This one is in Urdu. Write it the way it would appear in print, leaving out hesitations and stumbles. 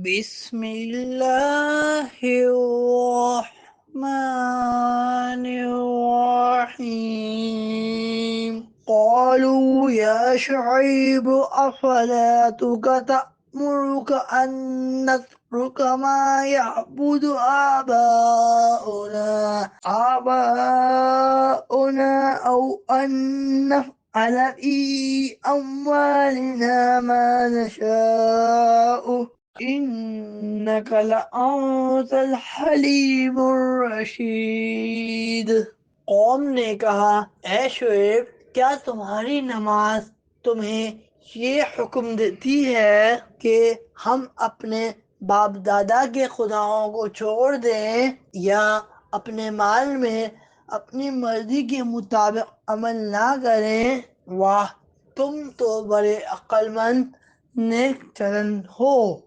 بسم اللہ الرحمن الرحیم قالوا یا شعیب اصلاتك تأمرك ان نترك ما يعبد آباؤنا او ان نفعل في أموالنا ما نشاء إنك لأنت الحليم الرشید۔ قوم نے کہا، اے شعیب، کیا تمہاری نماز تمہیں یہ حکم دیتی ہے کہ ہم اپنے باپ دادا کے خداؤں کو چھوڑ دیں یا اپنے مال میں اپنی مرضی کے مطابق عمل نہ کریں؟ واہ، تم تو بڑے عقل مند نیک چلن ہو۔